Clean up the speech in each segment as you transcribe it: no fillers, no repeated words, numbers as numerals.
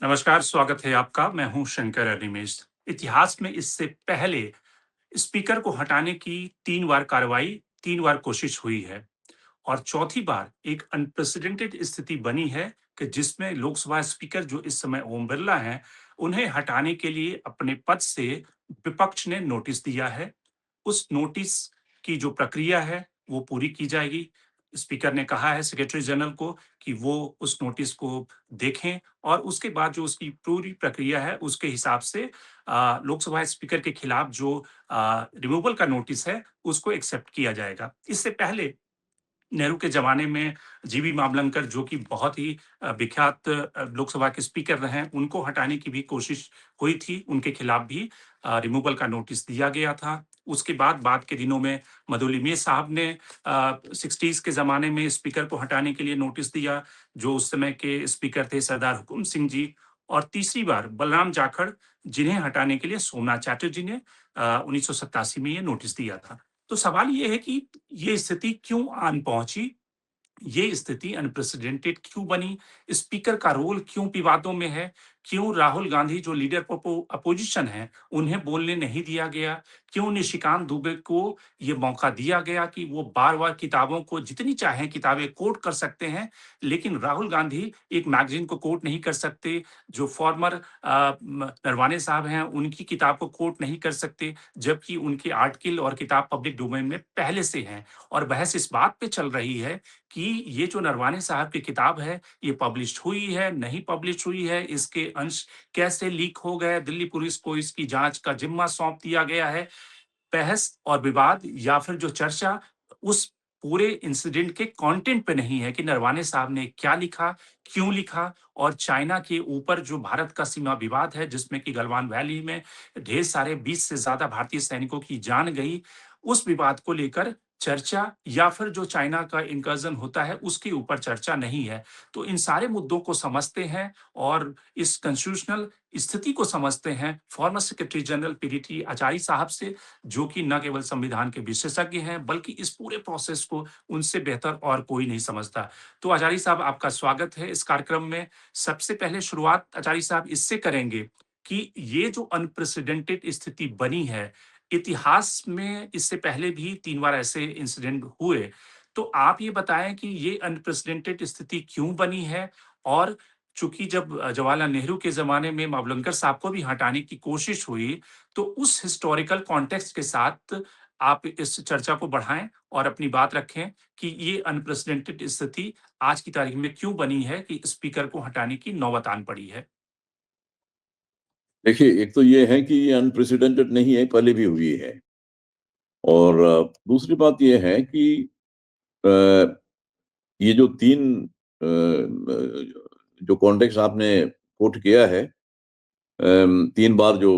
नमस्कार, स्वागत है आपका। मैं हूँ शंकर अनिमेष। इतिहास में इससे पहले स्पीकर को हटाने की 3 बार कार्रवाई, 3 बार कोशिश हुई है और चौथी बार एक अनप्रेसिडेंटेड स्थिति बनी है कि जिसमें लोकसभा स्पीकर जो इस समय ओम बिरला हैं, उन्हें हटाने के लिए अपने पद से विपक्ष ने नोटिस दिया है। उस नोटिस की जो प्रक्रिया है, वो पूरी की जाएगी। स्पीकर ने कहा है सेक्रेटरी जनरल को कि वो उस नोटिस को देखें और उसके बाद जो उसकी पूरी प्रक्रिया है, उसके हिसाब से लोकसभा स्पीकर के खिलाफ जो रिमूवल का नोटिस है, उसको एक्सेप्ट किया जाएगा। इससे पहले नेहरू के ज़माने में जीवी मावलंकर जो कि बहुत ही विख्यात लोकसभा के स्पीकर रहे हैं, उनको हटाने की भी कोशिश हुई थी। उनके खिलाफ भी रिमूवल का नोटिस दिया गया था। उसके बाद के दिनों में मदोली साहब ने 60s के ज़माने में स्पीकर को हटाने के लिए नोटिस दिया, जो उस समय के स्पीकर थे सरदार हुकुम सिंह जी। और तीसरी बार बलराम जाखड़, जिन्हें हटाने के लिए सोमनाथ चैटर्जी ने 1987 में ये नोटिस दिया था। तो सवाल ये है कि ये स्थिति क्यों आन पहुंची? ये स्थिति अनप्रेसिडेंटेड क्यों बनी? स्पीकर का रोल क्यों विवादों में है? क्यों राहुल गांधी जो लीडर अपोजिशन है, उन्हें बोलने नहीं दिया गया? क्यों निशिकांत दुबे को ये मौका दिया गया कि वो बार-बार किताबों को जितनी चाहें किताबें कोट कर सकते हैं, लेकिन राहुल गांधी एक मैगज़ीन को कोट नहीं कर सकते, जो फॉर्मर नरवाने साहब हैं, उनकी किताब को कोट नहीं कर सकते, जबकि उनके आर्टिकल और किताब पब्लिक डोमेन में पहले से हैं। और बहस इस बात पे चल रही है कि ये जो नरवाने साहब की किताब है, ये पब्लिश्ड हुई है, नहीं पब्लिश हुई है, इसके अंश कैसे लीक हो गए, दिल्ली पुलिस को इसकी जाँच का ज़िम्मा सौंप दिया गया है। बहस और विवाद या फिर जो चर्चा उस पूरे इंसिडेंट के कंटेंट पे नहीं है कि नरवाने साहब ने क्या लिखा, क्यों लिखा और चाइना के ऊपर जो भारत का सीमा विवाद है, जिसमें कि गलवान वैली में ढेर सारे 20 से ज़्यादा भारतीय सैनिकों की जान गई, उस विवाद को लेकर चर्चा या फिर जो चाइना का इन्कर्जन होता है, उसके ऊपर चर्चा नहीं है। तो इन सारे मुद्दों को समझते हैं और इस कॉन्स्टिट्यूशनल स्थिति को समझते हैं, फॉर्मर सेक्रेटरी जनरल पीडीटी आचार्य साहब से, जो कि न केवल संविधान के विशेषज्ञ हैं, बल्कि इस पूरे प्रोसेस को उनसे बेहतर और कोई नहीं समझता। तो आचार्य साहब, आपका स्वागत है इस कार्यक्रम में। सबसे पहले शुरुआत आचार्य साहब इससे करेंगे कि ये जो अनप्रेसिडेंटेड स्थिति बनी है, इतिहास में इससे पहले भी 3 बार ऐसे इंसिडेंट हुए। तो आप ये बताएँ कि ये अनप्रेसिडेंटेड स्थिति क्यों बनी है? और चूँकि जब जवाहरलाल नेहरू के ज़माने में मावलंकर साहब को भी हटाने की कोशिश हुई, तो उस हिस्टोरिकल कॉन्टेक्स्ट के साथ आप इस चर्चा को बढ़ाएँ और अपनी बात रखें कि ये अनप्रेसिडेंटेड स्थिति आज की तारीख में क्यों बनी है कि स्पीकर को हटाने की नौबत आन पड़ी है? देखिए, एक तो ये है कि ये अनप्रेसिडेंटेड नहीं है, पहले भी हुई है। और दूसरी बात ये है कि अ, ये जो 3 जो कॉन्टेक्स्ट आपने कोट किया है, 3 बार जो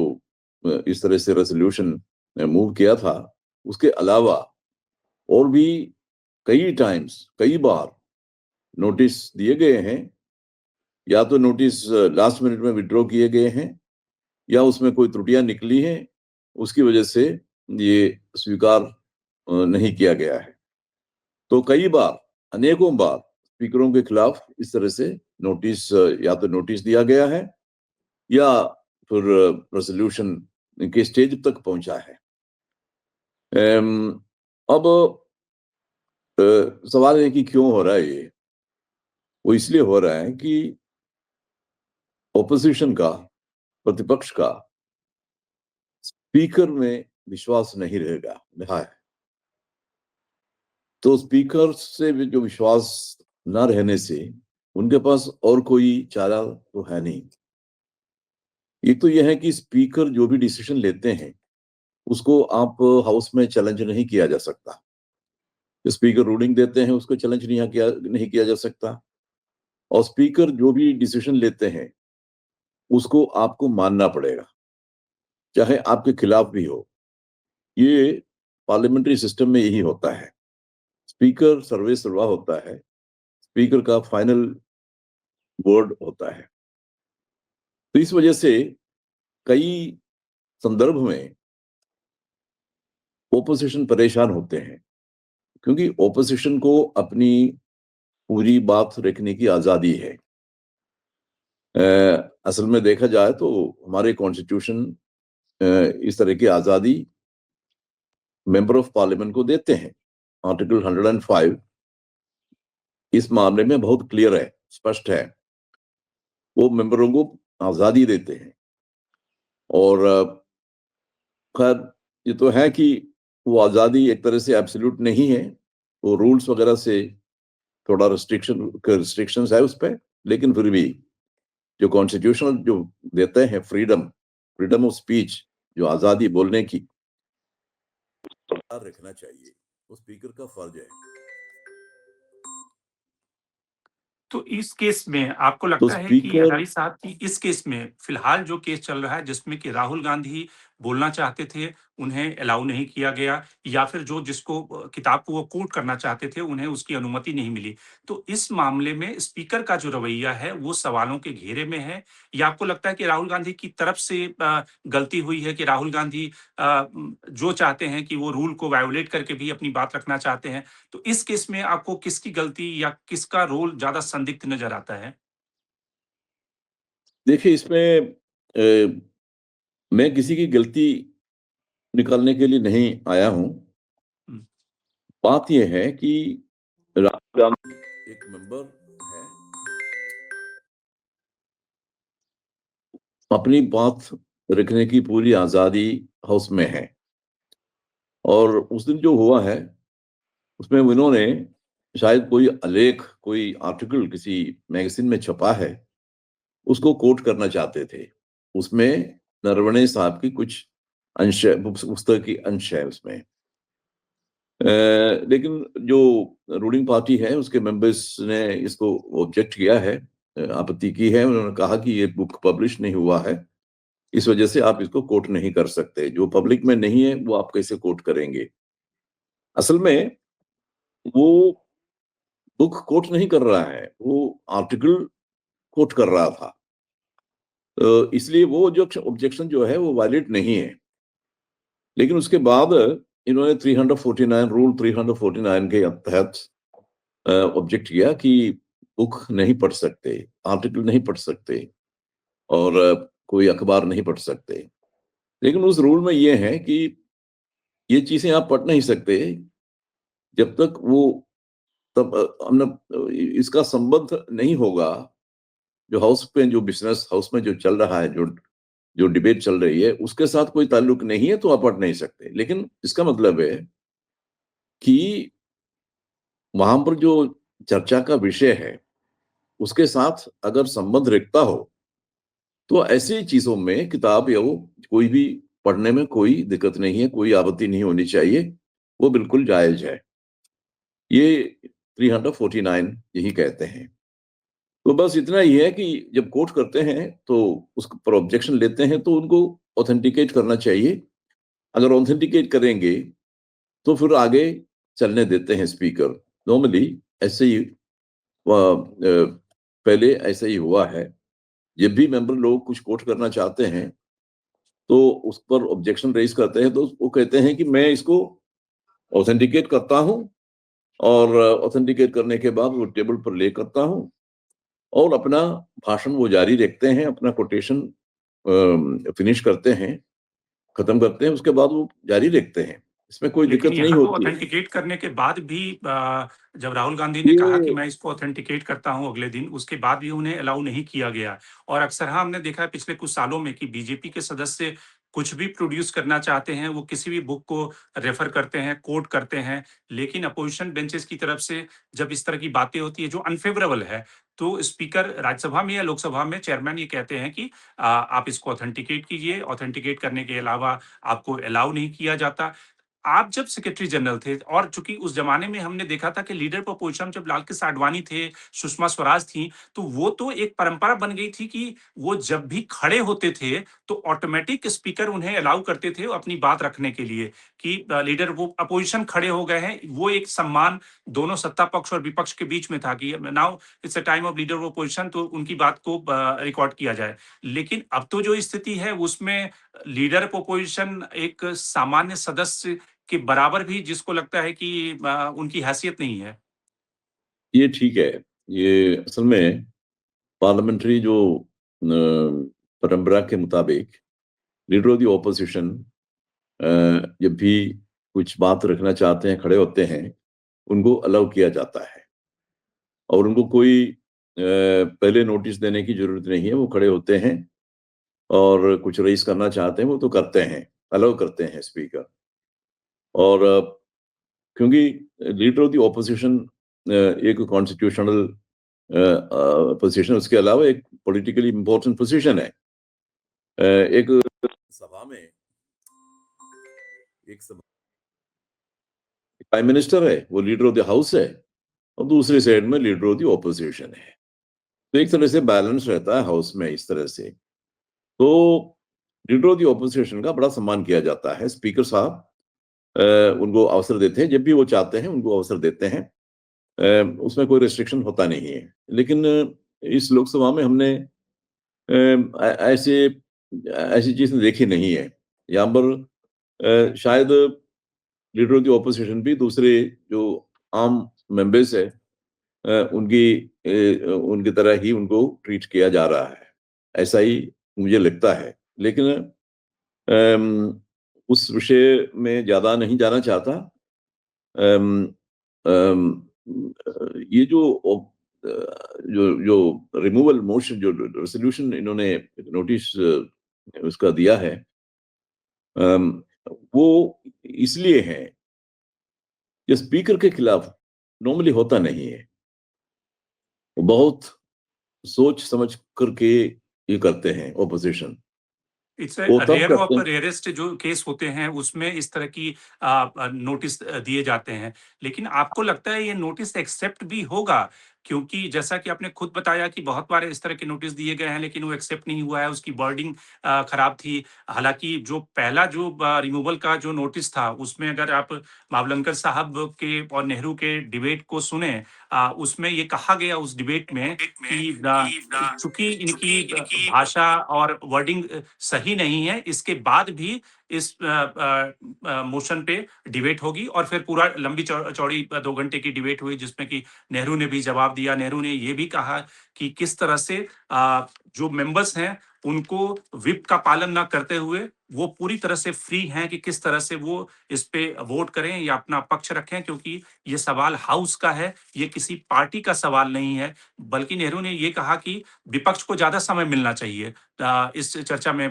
इस तरह से रेज़ोल्यूशन मूव किया था, उसके अलावा और भी कई टाइम्स, कई बार नोटिस दिए गए हैं। या तो नोटिस लास्ट मिनट में विथड्रॉ किए गए हैं या उसमें कोई त्रुटियां निकली हैं, उसकी वजह से ये स्वीकार नहीं किया गया है। तो कई बार, अनेकों बार स्पीकरों के खिलाफ इस तरह से नोटिस या तो नोटिस दिया गया है या फिर रेजोल्यूशन के स्टेज तक पहुंचा है। अम, अब सवाल है कि क्यों हो रहा है ये? वो इसलिए हो रहा है कि ओपोजिशन का, प्रतिपक्ष का स्पीकर में विश्वास नहीं रहेगा रहा है। तो स्पीकर से भी जो विश्वास न रहने से उनके पास और कोई चारा तो है नहीं। एक तो यह है कि स्पीकर जो भी डिसीजन लेते हैं, उसको आप हाउस में चैलेंज नहीं किया जा सकता। स्पीकर रूलिंग देते हैं, उसको चैलेंज नहीं किया जा सकता। और स्पीकर जो भी डिसीजन लेते हैं, उसको आपको मानना पड़ेगा, चाहे आपके खिलाफ भी हो। ये पार्लियामेंट्री सिस्टम में यही होता है। स्पीकर सर्वे सर्वा होता है, स्पीकर का फाइनल वर्ड होता है। तो इस वजह से कई संदर्भ में ओपोजिशन परेशान होते हैं, क्योंकि ओपोजिशन को अपनी पूरी बात रखने की आजादी है। असल में देखा जाए तो हमारे कॉन्स्टिट्यूशन इस तरह की आजादी मेंबर ऑफ पार्लियामेंट को देते हैं। आर्टिकल 105 इस मामले में बहुत क्लियर है, स्पष्ट है। वो मेंबरों को आजादी देते हैं। और खैर ये तो है कि वो आजादी एक तरह से एब्सोल्यूट नहीं है, वो रूल्स वगैरह से थोड़ा रिस्ट्रिक्शंस है उस पर, लेकिन फिर भी जो कॉन्स्टिट्यूशनल जो देते हैं फ्रीडम, फ्रीडम ऑफ स्पीच, जो आजादी बोलने की, रखना चाहिए, वो स्पीकर का फर्ज है। तो इस केस में आपको तो लगता है कि स्पीकर, अटारी साहब की इस केस में फिलहाल जो केस चल रहा है जिसमें कि राहुल गांधी बोलना चाहते थे, उन्हें अलाउ नहीं किया गया, या फिर जो जिसको किताब को वो कोट करना चाहते थे, उन्हें उसकी अनुमति नहीं मिली। तो इस मामले में स्पीकर का जो रवैया है, वो सवालों के घेरे में है, या आपको लगता है कि राहुल गांधी की तरफ से गलती हुई है कि राहुल गांधी जो चाहते हैं कि वो रूल को वायोलेट करके भी अपनी बात रखना चाहते हैं? तो इस केस में आपको किसकी गलती या किसका रोल ज़्यादा संदिग्ध नज़र आता है? देखिए इसमें मैं किसी की गलती निकालने के लिए नहीं आया हूं। हुँ, बात यह है कि राहुल गांधी एक मेंबर है, अपनी बात रखने की पूरी आजादी हाउस में है। और उस दिन जो हुआ है उसमें उन्होंने शायद कोई आलेख, कोई आर्टिकल किसी मैगजीन में छपा है, उसको कोट करना चाहते थे। उसमें नरवणे साहब की कुछ अंश, पुस्तक की अंश है उसमें। लेकिन जो रूलिंग पार्टी है उसके मेंबर्स ने इसको ऑब्जेक्ट किया है, आपत्ति की है। उन्होंने कहा कि ये बुक पब्लिश नहीं हुआ है, इस वजह से आप इसको कोट नहीं कर सकते। जो पब्लिक में नहीं है वो आप कैसे कोट करेंगे? असल में वो बुक कोट नहीं कर रहा है, वो आर्टिकल कोट कर रहा था। इसलिए वो जो ऑब्जेक्शन जो है वो वैलिड नहीं है। लेकिन उसके बाद इन्होंने 349 रूल 349 के तहत ऑब्जेक्ट किया कि बुक नहीं पढ़ सकते, आर्टिकल नहीं पढ़ सकते, और कोई अखबार नहीं पढ़ सकते। लेकिन उस रूल में ये है कि ये चीजें आप पढ़ नहीं सकते जब तक वो, तब हमने इसका संबंध नहीं होगा जो हाउस पे, जो बिजनेस हाउस में जो चल रहा है, जो जो डिबेट चल रही है, उसके साथ कोई ताल्लुक नहीं है, तो आप पढ़ नहीं सकते। लेकिन इसका मतलब है कि वहां पर जो चर्चा का विषय है उसके साथ अगर संबंध रखता हो तो ऐसी चीजों में किताब या वो कोई भी पढ़ने में कोई दिक्कत नहीं है, कोई आपत्ति नहीं होनी चाहिए, वो बिल्कुल जायज है। ये 349 यही कहते हैं। तो बस इतना ही है कि जब कोर्ट करते हैं तो उस पर ऑब्जेक्शन लेते हैं तो उनको ऑथेंटिकेट करना चाहिए। अगर ऑथेंटिकेट करेंगे तो फिर आगे चलने देते हैं स्पीकर। नॉर्मली ऐसे ही पहले ऐसा ही हुआ है। जब भी मेंबर लोग कुछ कोट करना चाहते हैं तो उस पर ऑब्जेक्शन रेज करते हैं, तो वो कहते हैं कि मैं इसको ऑथेंटिकेट करता हूं, और ऑथेंटिकेट करने के बाद वो टेबल पर ले करता हूं, और अपना भाषण वो जारी रखते हैं, अपना कोटेशन फिनिश करते हैं, खत्म करते हैं, उसके बाद वो जारी रखते हैं। इसमें कोई लेकिन दिक्कत नहीं यहाँ तो होती है। ऑथेंटिकेट करने के बाद भी जब राहुल गांधी ने कहा कि ये मैं इसको ऑथेंटिकेट करता हूँ अगले दिन, उसके बाद भी उन्हें अलाउ नहीं किया गया। और अक्सर हाँ, हमने देखा है पिछले कुछ सालों में कि बीजेपी के सदस्य कुछ भी प्रोड्यूस करना चाहते हैं, वो किसी भी बुक को रेफर करते हैं, कोट करते हैं, लेकिन अपोजिशन बेंचेस की तरफ से जब इस तरह की बातें होती है जो अनफेवरेबल है, तो स्पीकर राज्यसभा में या लोकसभा में चेयरमैन ये कहते हैं कि आप इसको ऑथेंटिकेट कीजिए, ऑथेंटिकेट करने के अलावा आपको अलाउ नहीं किया जाता। आप जब सेक्रेटरी जनरल थे, और चूंकि उस जमाने में हमने देखा था कि लीडर ऑफ अपोजिशन जब लाल कृष्ण आडवाणी थे, सुषमा स्वराज थी, तो वो तो एक परंपरा बन गई थी कि वो जब भी खड़े होते थे तो ऑटोमेटिक स्पीकर उन्हें अलाउ करते थे अपनी बात रखने के लिए कि लीडर वो अपोजिशन खड़े हो गए हैं, वो एक सम्मान दोनों सत्ता पक्ष और विपक्ष के बीच में था कि now it's a time of leader of opposition, तो उनकी बात को रिकॉर्ड किया जाए। लेकिन अब तो जो स्थिति है उसमें लीडर ऑफ अपोजिशन एक सामान्य सदस्य के बराबर भी, जिसको लगता है कि उनकी हैसियत नहीं है। ये ठीक है। ये असल में पार्लियामेंट्री जो परंपरा के मुताबिक लीडर ऑफ द ऑपोजिशन जब भी कुछ बात रखना चाहते हैं, खड़े होते हैं, उनको अलाउ किया जाता है और उनको कोई पहले नोटिस देने की जरूरत नहीं है। वो खड़े होते हैं और कुछ रेज करना चाहते हैं वो तो करते हैं, अलाउ करते हैं स्पीकर। और क्योंकि लीडर ऑफ द ऑपोजिशन एक कॉन्स्टिट्यूशनल पोजीशन, उसके अलावा एक पॉलिटिकली इंपॉर्टेंट पोजीशन है। एक सभा में एक सभा प्राइम मिनिस्टर है, वो लीडर ऑफ द हाउस है, और दूसरी साइड में लीडर ऑफ द ऑपोजिशन है। तो एक तरह से बैलेंस रहता है हाउस में इस तरह से। तो लीडर ऑफ द ऑपोजिशन का बड़ा सम्मान किया जाता है। स्पीकर साहब उनको अवसर देते हैं, जब भी वो चाहते हैं उनको अवसर देते हैं। उसमें कोई रिस्ट्रिक्शन होता नहीं है। लेकिन इस लोकसभा में हमने ऐसे ऐसी चीज देखी नहीं है। यहाँ पर शायद लीडर ऑफ द ऑपोजिशन भी दूसरे जो आम मेंबर्स है उनकी तरह ही उनको ट्रीट किया जा रहा है, ऐसा ही मुझे लगता है। लेकिन उस विषय में ज्यादा नहीं जाना चाहता। अम, अम, ये जो जो रिमूवल मोशन, जो रेजोल्यूशन इन्होंने नोटिस उसका दिया है, अम, वो इसलिए है कि स्पीकर के खिलाफ नॉर्मली होता नहीं है। वो बहुत सोच समझ करके ये करते हैं ऑपोजिशन। इट्स वो तब रेयर करते ऑफ हैं। रेयरेस्ट जो केस होते हैं उसमें इस तरह की नोटिस दिए जाते हैं। लेकिन आपको लगता है ये नोटिस एक्सेप्ट भी होगा? क्योंकि जैसा कि आपने खुद बताया कि बहुत बार इस तरह के नोटिस दिए गए हैं लेकिन वो एक्सेप्ट नहीं हुआ है, उसकी वर्डिंग खराब थी। हालाँकि जो पहला जो रिमूवल का जो नोटिस था उसमें अगर आप मावलंकर साहब के और नेहरू के डिबेट को सुने, उसमें ये कहा गया उस डिबेट में कि चूँकि इनकी भाषा और वर्डिंग सही नहीं है, इसके बाद भी इस मोशन पे डिबेट होगी और फिर पूरा लंबी चौड़ी 2 घंटे की डिबेट हुई जिसमें कि नेहरू ने भी जवाब दिया। नेहरू ने ये भी कहा कि किस तरह से जो मेंबर्स हैं उनको व्हिप का पालन ना करते हुए वो पूरी तरह से फ्री हैं कि किस तरह से वो इस पे वोट करें या अपना पक्ष रखें, क्योंकि ये सवाल हाउस का है, ये किसी पार्टी का सवाल नहीं है। बल्कि नेहरू ने ये कहा कि विपक्ष को ज़्यादा समय मिलना चाहिए इस चर्चा में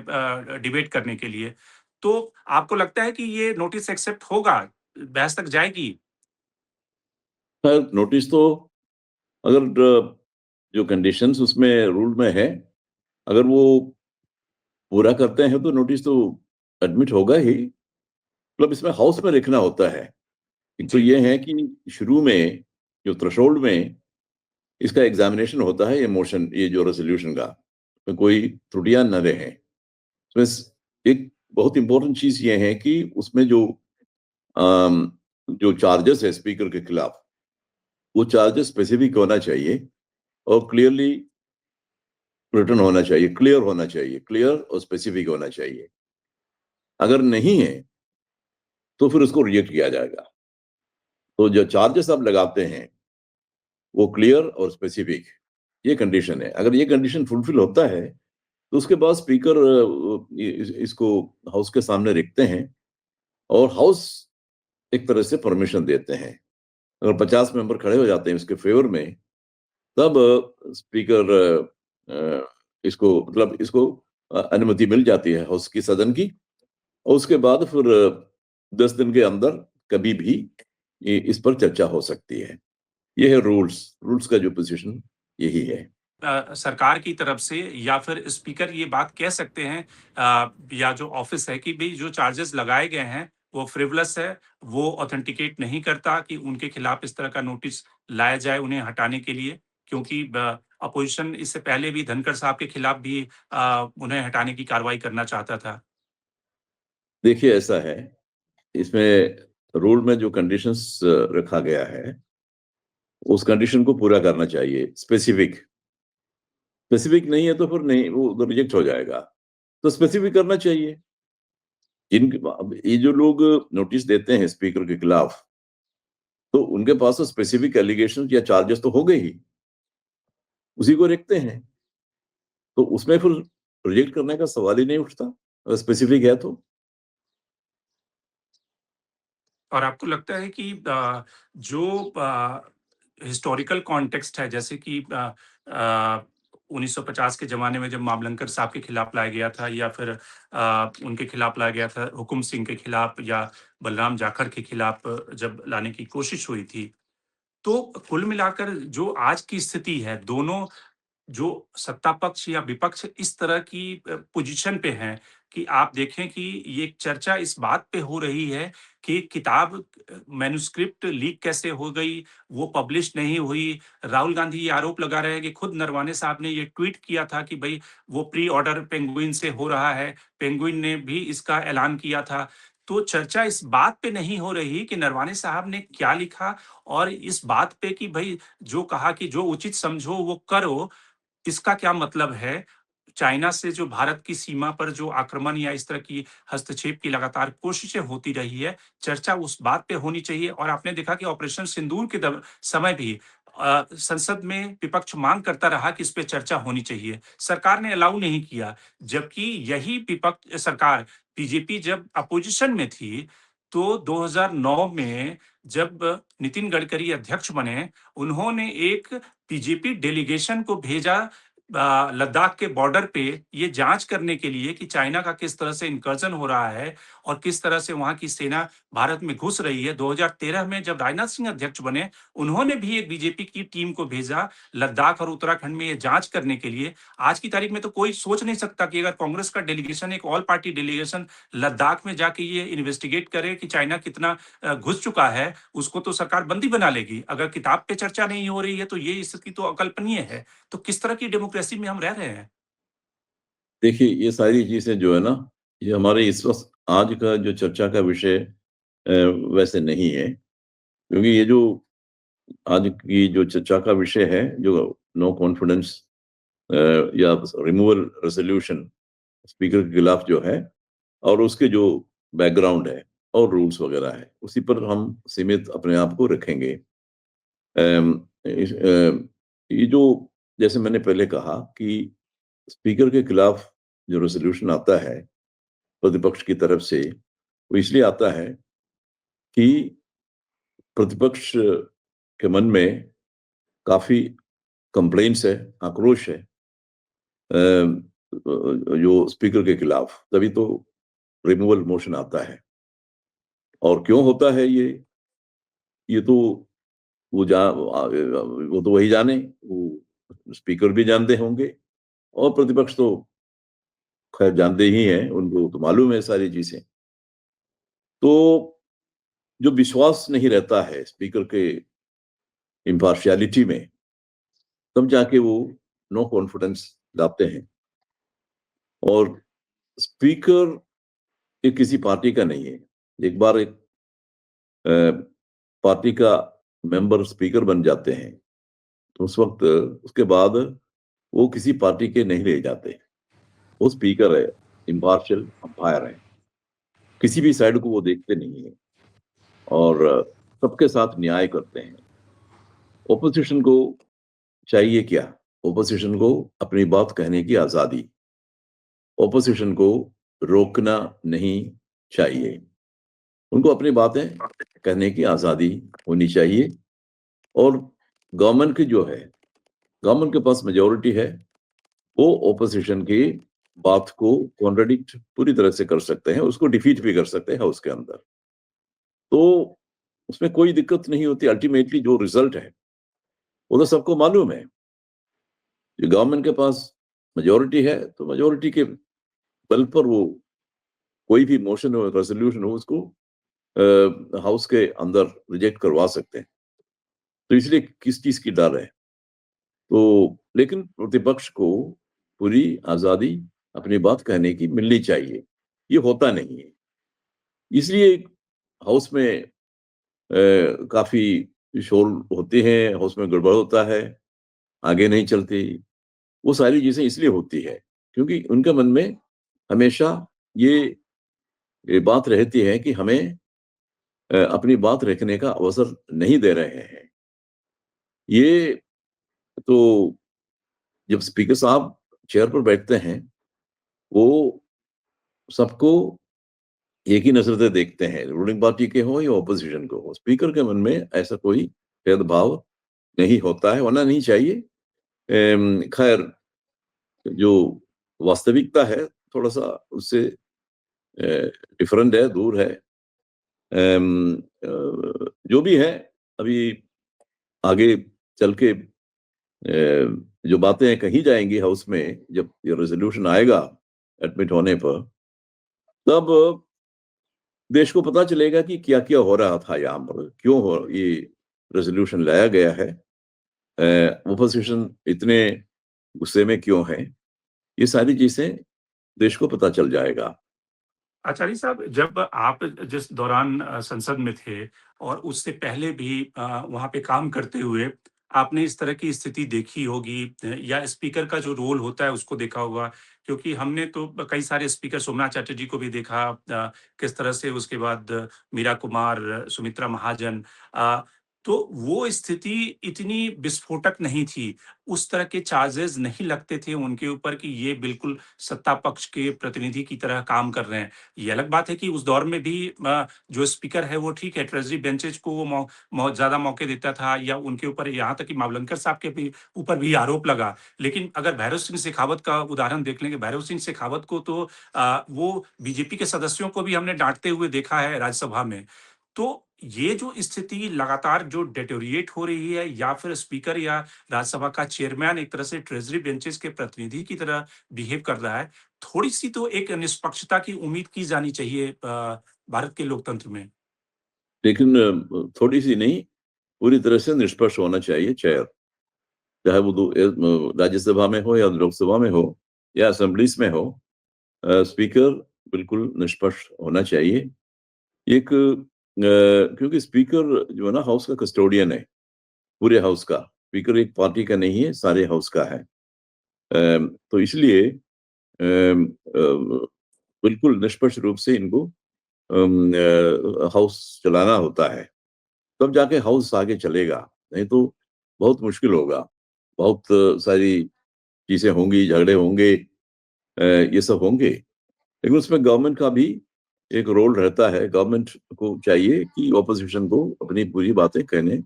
डिबेट करने के लिए। तो आपको लगता है कि ये नोटिस एक्सेप्ट होगा? बहस तक जाएगी? खैर, नोटिस तो अगर जो कंडीशंस उसमें रूल में है, अगर वो पूरा करते हैं तो नोटिस तो एडमिट होगा ही। मतलब इसमें हाउस में लिखना होता है। एक तो जी। ये है कि शुरू में जो थ्रेशोल्ड में इसका एग्जामिनेशन होता है, ये मोशन, ये जो रेजोल्यूशन का, तो कोई त्रुटियां न रहे। इसमें एक बहुत इंपॉर्टेंट चीज ये है कि उसमें जो चार्जेस है स्पीकर के खिलाफ, वो चार्जेस स्पेसिफिक होना चाहिए और क्लियरली रिटर्न होना चाहिए, क्लियर होना चाहिए, क्लियर और स्पेसिफिक होना चाहिए। अगर नहीं है तो फिर उसको रिजेक्ट किया जाएगा। तो जो चार्जेस आप लगाते हैं वो क्लियर और स्पेसिफिक, ये कंडीशन है। अगर ये कंडीशन फुलफिल होता है तो उसके बाद स्पीकर इसको हाउस के सामने रखते हैं और हाउस एक तरह से परमिशन देते हैं। अगर 50 मेंबर खड़े हो जाते हैं उसके फेवर में, तब स्पीकर इसको, मतलब इसको अनुमति मिल जाती है हाउस की, सदन की। और उसके बाद फिर 10 दिन के अंदर कभी भी इस पर चर्चा हो सकती है। ये है रूल्स। रूल्स का जो पोजीशन यही है। सरकार की तरफ से या फिर स्पीकर ये बात कह सकते हैं या जो ऑफिस है कि भाई जो चार्जेस लगाए गए हैं वो फ्रिवलस है, वो ऑथेंटिकेट नहीं करता कि उनके खिलाफ इस तरह का नोटिस लाया जाए उन्हें हटाने के लिए, क्योंकि अपोजिशन इससे पहले भी धनखड़ साहब के खिलाफ भी उन्हें हटाने की कार्रवाई करना चाहता था। देखिए, ऐसा है, इसमें रूल में जो कंडीशंस रखा गया है उस कंडीशन को पूरा करना चाहिए। स्पेसिफिक स्पेसिफिक नहीं है तो फिर नहीं, वो रिजेक्ट हो जाएगा। तो स्पेसिफिक करना चाहिए। ये जो लोग नोटिस देते हैं स्पीकर के खिलाफ, तो उनके पास तो स्पेसिफिक एलिगेशन या चार्जेस तो हो गए ही, उसी को रखते हैं। तो उसमें फिर रिजेक्ट करने का सवाल ही नहीं उठता, अगर स्पेसिफिक है तो। और आपको लगता है कि जो हिस्टोरिकल कॉन्टेक्स्ट है, जैसे कि 1950 के ज़माने में जब मावलंकर साहब के खिलाफ लाया गया था, या फिर उनके खिलाफ लाया गया था, हुकुम सिंह के खिलाफ या बलराम जाखड़ के खिलाफ जब लाने की कोशिश हुई थी, तो कुल मिलाकर जो आज की स्थिति है, दोनों जो सत्ता पक्ष या विपक्ष इस तरह की पोजीशन पे हैं कि आप देखें कि ये एक चर्चा इस बात पे हो रही है कि किताब मैन्युस्क्रिप्ट लीक कैसे हो गई, वो पब्लिश नहीं हुई। राहुल गांधी ये आरोप लगा रहे हैं कि खुद नरवाने साहब ने ये ट्वीट किया था कि भई वो प्री ऑर्डर पेंगुइन से हो रहा है, पेंगुइन ने भी इसका ऐलान किया था। तो चर्चा इस बात पे नहीं हो रही कि नरवाने साहब ने क्या लिखा, और इस बात पे कि भई जो कहा कि जो उचित समझो वो करो, इसका क्या मतलब है? चाइना से जो भारत की सीमा पर जो आक्रमण या इस तरह की हस्तक्षेप की लगातार कोशिशें होती रही है, चर्चा उस बात पे होनी चाहिए। और आपने देखा कि ऑपरेशन सिंदूर के समय भी संसद में विपक्ष मांग करता रहा कि इस पे चर्चा होनी चाहिए। सरकार ने अलाउ नहीं किया, जबकि यही विपक्ष सरकार बीजेपी जब अपोजिशन में थी, तो 2009 में जब नितिन गडकरी अध्यक्ष बने, उन्होंने एक बीजेपी डेलीगेशन को भेजा लद्दाख के बॉर्डर पे ये जांच करने के लिए कि चाइना का किस तरह से इनकर्जन हो रहा है और किस तरह से वहां की सेना भारत में घुस रही है। 2013 में जब राजनाथ सिंह अध्यक्ष बने, उन्होंने भी एक बीजेपी की टीम को भेजा लद्दाख और उत्तराखंड में ये जांच करने के लिए। आज की तारीख में तो कोई सोच नहीं सकता कि अगर कांग्रेस का डेलीगेशन, एक ऑल पार्टी डेलीगेशन लद्दाख में जाके ये इन्वेस्टिगेट करे कि चाइना कितना घुस चुका है, उसको तो सरकार बंदी बना लेगी। अगर किताब पे चर्चा नहीं हो रही है, तो ये स्थिति तो अकल्पनीय है। तो किस तरह की डेमोक्रेसी में हम रह रहे हैं? देखिए, ये सारी चीजें जो है ना, ये हमारे इस वक्त आज का जो चर्चा का विषय वैसे नहीं है, क्योंकि ये जो आज की जो चर्चा का विषय है, जो नो कॉन्फिडेंस या रिमूवल रेजोल्यूशन स्पीकर के खिलाफ जो है, और उसके जो बैकग्राउंड है और रूल्स वगैरह है, उसी पर हम सीमित अपने आप को रखेंगे। ये जो, जैसे मैंने पहले कहा कि स्पीकर के खिलाफ जो रेजोल्यूशन आता है प्रतिपक्ष की तरफ से, वो इसलिए आता है कि प्रतिपक्ष के मन में काफी कंप्लेंट्स है, आक्रोश है जो स्पीकर के खिलाफ, तभी तो रिमूवल मोशन आता है। और क्यों होता है ये तो वो तो वही जाने, वो स्पीकर भी जानते होंगे, और प्रतिपक्ष तो खैर जानते ही हैं, उनको तो मालूम है सारी चीजें। तो जो विश्वास नहीं रहता है स्पीकर के इम्पार्शियलिटी में, तब जाके वो नो कॉन्फिडेंस लाते हैं। और स्पीकर ये किसी पार्टी का नहीं है। एक बार एक पार्टी का मेंबर स्पीकर बन जाते हैं, तो उस वक्त उसके बाद वो किसी पार्टी के नहीं रह जाते। वो स्पीकर है, इम्पार्शियल अंपायर है, किसी भी साइड को वो देखते नहीं है, और सबके साथ न्याय करते हैं। ओपोजिशन को चाहिए क्या? ओपोजिशन को अपनी बात कहने की आजादी, ओपोजिशन को रोकना नहीं चाहिए, उनको अपनी बातें कहने की आजादी होनी चाहिए। और गवर्नमेंट की जो है, गवर्नमेंट के पास मेजोरिटी है, वो ओपोजिशन की बात को कॉन्ट्रडिक्ट पूरी तरह से कर सकते हैं, उसको डिफीट भी कर सकते हैं हाउस के अंदर। तो उसमें कोई दिक्कत नहीं होती। अल्टीमेटली जो रिजल्ट है वो तो सबको मालूम है। जो गवर्नमेंट के पास मेजोरिटी है, तो मेजोरिटी के बल पर वो कोई भी मोशन हो, रेजोल्यूशन हो, उसको हाउस के अंदर रिजेक्ट करवा सकते हैं। तो इसलिए किस चीज की डर है? तो लेकिन प्रतिपक्ष को पूरी आजादी अपनी बात कहने की मिलनी चाहिए, ये होता नहीं है। इसलिए हाउस में काफी शोर होते हैं, हाउस में गड़बड़ होता है, आगे नहीं चलती। वो सारी चीजें इसलिए होती है क्योंकि उनके मन में हमेशा ये ये बात रहती है कि हमें अपनी बात रखने का अवसर नहीं दे रहे हैं। ये तो जब स्पीकर साहब चेयर पर बैठते हैं, वो सबको एक ही नज़र से देखते हैं, रूलिंग पार्टी के हों या ऑपोज़िशन के हों। स्पीकर के मन में ऐसा कोई भेदभाव नहीं होता है, होना नहीं चाहिए। खैर, जो वास्तविकता है, थोड़ा-सा उससे डिफरेंट है, दूर है। जो भी है, अभी आगे चल के जो बातें कही जाएँगी हाउस में, जब ये रेज़ोल्यूशन आएगा एडमिट होने पर, तब देश को पता चलेगा कि क्या-क्या हो रहा था यहाँ पर, क्यों हो ये रेज़ोल्यूशन लाया गया है। ऑपोज़िशन इतने गुस्से में क्यों है? ये सारी चीज़ें देश को पता चल जाएगा। आचार्य साहब, जब आप जिस दौरान संसद में थे और उससे पहले भी वहाँ पे काम करते हुए आपने इस तरह की स्थिति देखी होगी, या स्पीकर का जो रोल होता है उसको देखा होगा। क्योंकि हमने तो कई सारे स्पीकर, सोमनाथ चटर्जी को भी देखा, किस तरह से उसके बाद मीरा कुमार, सुमित्रा महाजन, तो वो स्थिति इतनी विस्फोटक नहीं थी। उस तरह के चार्जेस नहीं लगते थे उनके ऊपर कि ये बिल्कुल सत्ता पक्ष के प्रतिनिधि की तरह काम कर रहे हैं। ये अलग बात है कि उस दौर में भी जो स्पीकर है वो ठीक है, ट्रेज़री बेंचेस को वो ज़्यादा मौके देता था, या उनके ऊपर, यहाँ तक कि मावलंकर साहब के भी ऊपर भी आरोप लगा। लेकिन अगर भैरव सिंह शेखावत का उदाहरण देख लेंगे, भैरव सिंह शेखावत को तो वो बीजेपी के सदस्यों को भी हमने डाँटते हुए देखा है राज्यसभा में। तो ये जो स्थिति लगातार जो डिटेरियोरेट हो रही है, या फिर स्पीकर या राज्यसभा का चेयरमैन एक तरह से ट्रेज़री बेंचेस के प्रतिनिधि की तरह बिहेव कर रहा है, थोड़ी-सी तो एक निष्पक्षता की उम्मीद की जानी चाहिए भारत के लोकतंत्र में। लेकिन थोड़ी-सी नहीं, पूरी तरह से निष्पक्ष होना चाहिए चेयर। चाहे वो राज्यसभा में हो या लोकसभा में हो या असेंबलीज़ में हो, स्पीकर बिल्कुल निष्पक्ष होना चाहिए। एक क्योंकि स्पीकर जो है ना, हाउस का कस्टोडियन है, पूरे हाउस का। स्पीकर एक पार्टी का नहीं है, सारे हाउस का है। तो इसलिए बिल्कुल निष्पक्ष रूप से इनको हाउस चलाना होता है, तब जाके हाउस आगे चलेगा, नहीं तो बहुत मुश्किल होगा। बहुत सारी चीज़ें होंगी, झगड़े होंगे, ये सब होंगे। लेकिन उसमें गवर्नमेंट का भी एक रोल रहता है। गवर्नमेंट को चाहिए कि ऑपोज़िशन को अपनी पूरी बातें कहने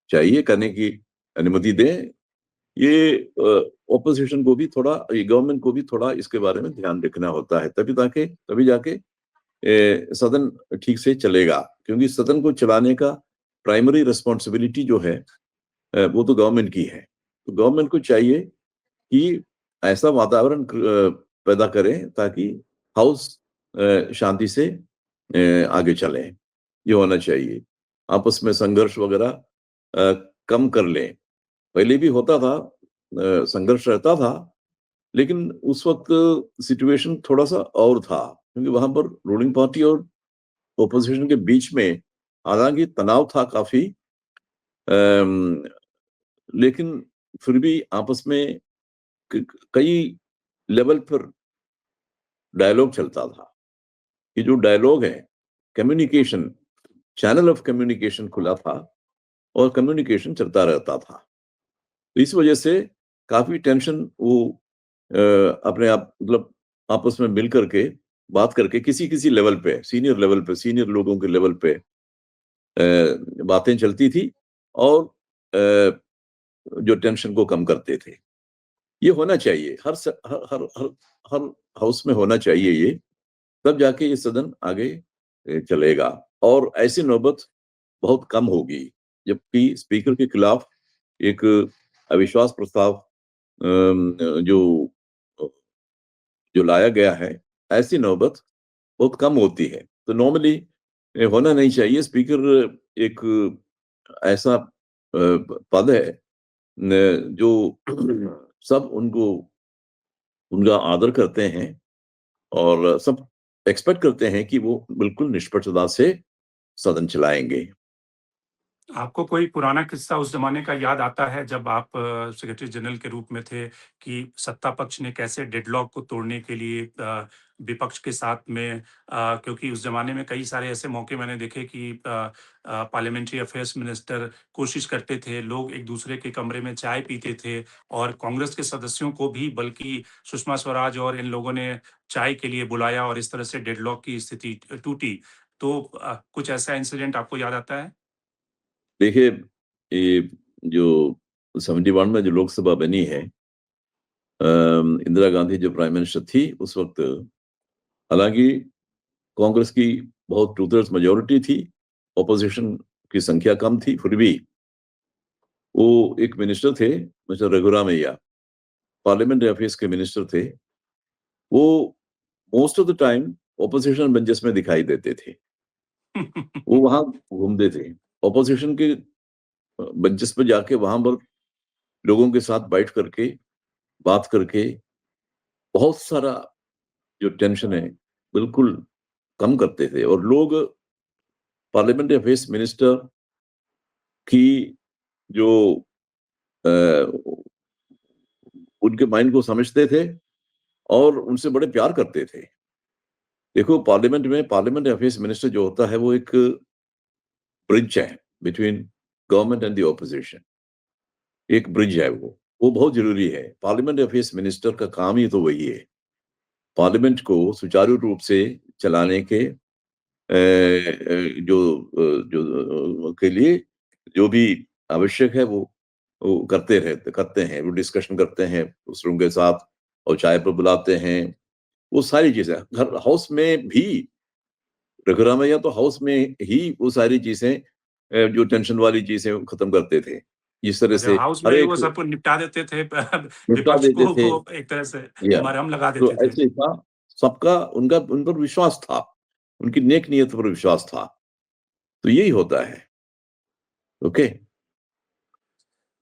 चाहिए, करने की अनुमति दें। ये ऑपोज़िशन को भी थोड़ा, ये गवर्नमेंट को भी थोड़ा इसके बारे में ध्यान रखना होता है, तभी जाके सदन ठीक से चलेगा। क्योंकि सदन को चलाने का प्राइमरी रिस्पॉन्सिबिलिटी जो है, वो तो गवर्नमेंट की है। तो गवर्नमेंट को चाहिए कि ऐसा वातावरण पैदा करें ताकि हाउस शांति से आगे चले। ये होना चाहिए। आपस में संघर्ष वगैरह कम कर लें। पहले भी होता था, संघर्ष रहता था, लेकिन उस वक़्त सिचुएशन थोड़ा-सा और था, क्योंकि वहाँ पर रूलिंग पार्टी और ऑपोज़िशन के बीच में हालाँकि तनाव था काफ़ी, अम, लेकिन फिर भी आपस में क कई लेवल पर डायलॉग चलता था। ये जो डायलॉग है, कम्युनिकेशन, चैनल ऑफ कम्युनिकेशन खुला था और कम्युनिकेशन चलता रहता था। तो इस वजह से काफ़ी टेंशन वो अपने आप, मतलब आपस में मिल कर के, बात करके किसी-किसी लेवल पे, सीनियर लोगों के लेवल पे बातें चलती थी और अ, जो टेंशन को कम करते थे। ये होना चाहिए, हर हाउस में होना चाहिए ये, तब जाके ये सदन आगे चलेगा और ऐसी नौबत बहुत कम होगी। जबकि स्पीकर के खिलाफ एक अविश्वास प्रस्ताव जो जो लाया गया है, ऐसी नौबत बहुत कम होती है। तो नॉर्मली होना नहीं चाहिए। स्पीकर एक ऐसा पद है जो सब उनको, उनका आदर करते हैं और सब एक्सपेक्ट करते हैं कि वो बिल्कुल निष्पक्षता से सदन चलाएँगे। आपको कोई पुराना किस्सा उस ज़माने का याद आता है जब आप सेक्रेटरी जनरल के रूप में थे कि सत्ता पक्ष ने कैसे डेडलॉक को तोड़ने के लिए विपक्ष के साथ में क्योंकि उस ज़माने में कई सारे ऐसे मौके मैंने देखे कि पार्लियामेंट्री अफेयर्स मिनिस्टर कोशिश करते थे, लोग एक-दूसरे के कमरे में चाय पीते थे और कांग्रेस के सदस्यों को भी बल्कि सुषमा स्वराज और इन लोगों ने चाय के लिए बुलाया और इस तरह से डेडलॉक की स्थिति टूटी। तो कुछ ऐसा इंसिडेंट आपको याद आता है? देखिए, ये जो 71 में जो लोकसभा बनी है, इंदिरा गांधी जो प्राइम मिनिस्टर थी उस वक़्त, हालाँकि कांग्रेस की बहुत 2/3 मेजॉरिटी थी, ऑपोज़िशन की संख्या कम थी, फिर भी वो एक मिनिस्टर थे, मिस्टर रघुरामैया, पार्लियामेंट्री अफेयर्स के मिनिस्टर थे। वो most of the time opposition benches में दिखाई देते थे। वो वहाँ घूमते थे। ऑपोज़िशन के बेंचेस पे जाके वहाँ पर लोगों के साथ बैठ करके, बात करके, बहुत सारा जो टेंशन है, बिल्कुल कम करते थे और लोग पार्लियामेंट्री अफेयर्स मिनिस्टर की जो अ, उनके माइंड को समझते थे और उनसे बड़े प्यार करते थे। देखो, पार्लियामेंट में पार्लियामेंट्री अफेयर्स मिनिस्टर जो होता है वो एक ब्रिज है between government and the opposition. एक ब्रिज है वो। वो बहुत ज़रूरी है। पार्लियामेंट्री अफेयर्स मिनिस्टर का काम ही तो वही है। पार्लियामेंट को सुचारू रूप से चलाने के के लिए जो भी आवश्यक है वो करते हैं, वो डिस्कशन करते हैं दूसरों के साथ और चाय पर बुलाते हैं, वो सारी चीज़ें। घर हाउस में भी रघुरामैया तो हाउस में ही वो सारी चीज़ें जो टेंशन वाली चीज़ें खत्म करते थे। इस तरह अच्छा, से हाउस में हर ही एक वो सबको निपटा देते थे निपटा विपक्ष देते को थे। वो एक तरह से या मरहम लगा तो देते थे। ऐसे था, सबका उनका उन पर विश्वास था। उनकी नेक नीयत पर विश्वास था। तो यही होता है। ओके?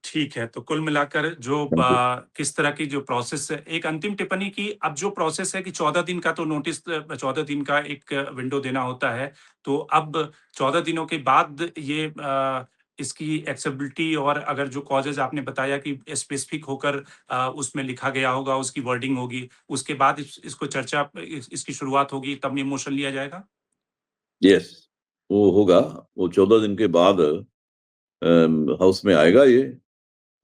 ठीक है, तो कुल मिलाकर जो थैंक यू। किस तरह की जो प्रोसेस है एक अंतिम टिप्पणी की अब जो प्रोसेस है कि 14 दिन का तो नोटिस 14 दिन का एक विंडो देना होता है। तो अब 14 दिनों के बाद ये इसकी एक्सेसिबिलिटी और अगर जो कॉजेज़ आपने बताया कि स्पेसिफिक होकर उसमें लिखा गया होगा, उसकी वर्डिंग होगी, उसके बाद इसको चर्चा इसकी शुरुआत होगी, तब ये मोशन लिया जाएगा? यस, वो होगा। वो 14 दिन के बाद हाउस में आएगा ये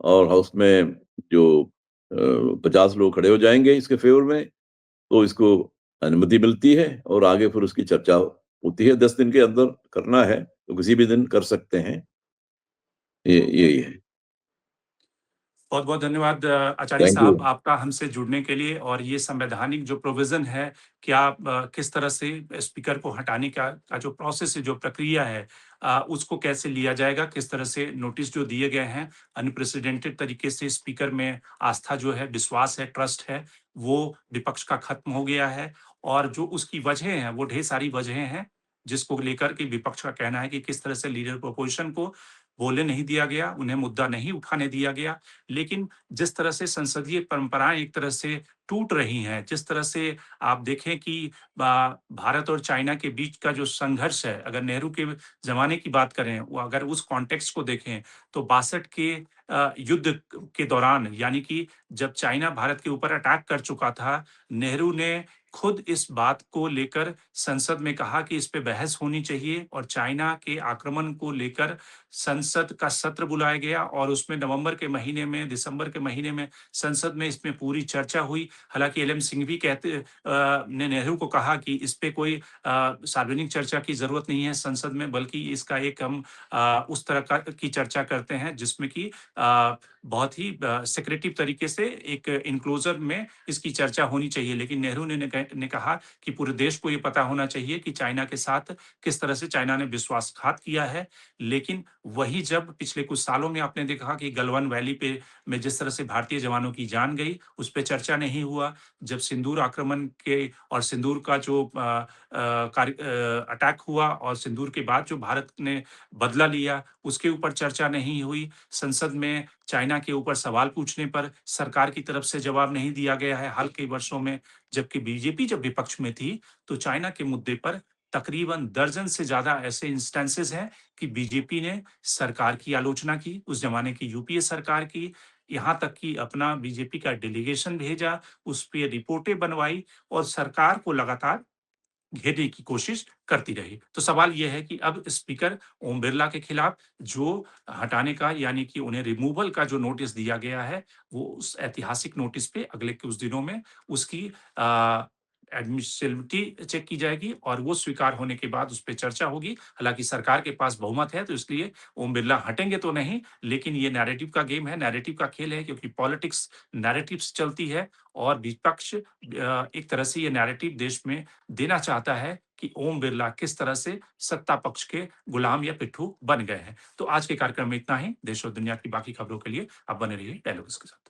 और हाउस में जो 50 लोग खड़े हो जाएँगे इसके फ़ेवर में, तो इसको अनुमति मिलती है और आगे फिर उसकी चर्चा होती है। 10 दिन के अंदर करना है, तो किसी भी दिन कर सकते हैं। ये यही है। बहुत-बहुत धन्यवाद आचार्य थैंक यू। साहब आपका हमसे जुड़ने के लिए और ये संवैधानिक जो प्रोविज़न है, क्या किस तरह से स्पीकर को हटाने का जो प्रोसेस है, जो प्रक्रिया है उसको कैसे लिया जाएगा, किस तरह से नोटिस जो दिए गए हैं, अनप्रेसिडेंटेड तरीके से स्पीकर में आस्था जो है, विश्वास है, ट्रस्ट है, वो विपक्ष का खत्म हो गया है और जो उसकी वजहें हैं, वो ढेर सारी वजहें हैं, जिसको लेकर के विपक्ष का कहना है कि किस तरह से लीडर ऑफ अपोज़िशन को बोलने नहीं दिया गया, उन्हें मुद्दा नहीं उठाने दिया गया। लेकिन जिस तरह से संसदीय परंपराएँ एक तरह से टूट रही हैं, जिस तरह से आप देखें कि भारत और चाइना के बीच का जो संघर्ष है, अगर नेहरू के ज़माने की बात करें, वो अगर उस कॉन्टेक्स्ट को देखें, तो 62 के युद्ध के दौरान यानी कि जब चाइना भारत के ऊपर अटैक कर चुका था, नेहरू ने खुद इस बात को लेकर संसद में कहा कि इस पे बहस होनी चाहिए और चाइना के आक्रमण को लेकर संसद का सत्र बुलाया गया और उसमें नवंबर के महीने में, दिसंबर के महीने में संसद में इसमें पूरी चर्चा हुई। हालाँकि एलएम सिंघवी ने नेहरू को कहा कि इस पे कोई सार्वजनिक चर्चा की ज़रूरत नहीं है संसद में बल्कि इसका एक हम उस तरह का की चर्चा करते हैं जिसमें कि बहुत ही सेक्रेटिव तरीके से एक एन्क्लोज़र में इसकी चर्चा होनी चाहिए। लेकिन नेहरू ने कहा कि पूरे देश को ये पता होना चाहिए कि चाइना के साथ किस तरह से चाइना ने विश्वासघात किया है। लेकिन वही जब पिछले कुछ सालों में आपने देखा कि गलवान वैली पे में जिस तरह से भारतीय जवानों की जान गई, उस पे चर्चा नहीं हुआ। जब सिंदूर आक्रमण के और सिंदूर का जो अटैक हुआ और सिंदूर के बाद जो भारत ने बदला लिया, उसके ऊपर चर्चा नहीं हुई। संसद में चाइना के ऊपर सवाल पूछने पर सरकार की तरफ से जवाब नहीं दिया गया है हाल के वर्षों में। जबकि बीजेपी जब विपक्ष में थी, तो चाइना के मुद्दे पर तकरीबन दर्जन से ज़्यादा ऐसे इंस्टेंसेस हैं कि बीजेपी ने सरकार की आलोचना की, उस ज़माने की यूपीए सरकार की, यहाँ तक कि अपना बीजेपी का डेलीगेशन भेजा, उस पे रिपोर्टें बनवाई और सरकार को लगातार घेरने की कोशिश करती रही। तो सवाल ये है कि अब स्पीकर ओम बिरला के खिलाफ जो हटाने का यानी कि उन्हें रिमूवल का जो नोटिस दिया गया है, वो उस ऐतिहासिक नोटिस पे अगले कुछ दिनों में उसकी अ, एडमिसिबिलिटी चेक की जाएगी और वो स्वीकार होने के बाद उस पे चर्चा होगी। हालाँकि सरकार के पास बहुमत है, तो इसलिए ओम बिरला हटेंगे तो नहीं, लेकिन ये नैरेटिव का गेम है, नैरेटिव का खेल है क्योंकि पॉलिटिक्स नैरेटिव्स चलती है और विपक्ष एक तरह से ये नैरेटिव देश में देना चाहता है कि ओम बिरला किस तरह से सत्ता पक्ष के गुलाम या पिट्ठू बन गए हैं। तो आज के कार्यक्रम में इतना ही। देश और दुनिया की बाकी खबरों के लिए आप बने रहिए डायलॉग्स के साथ।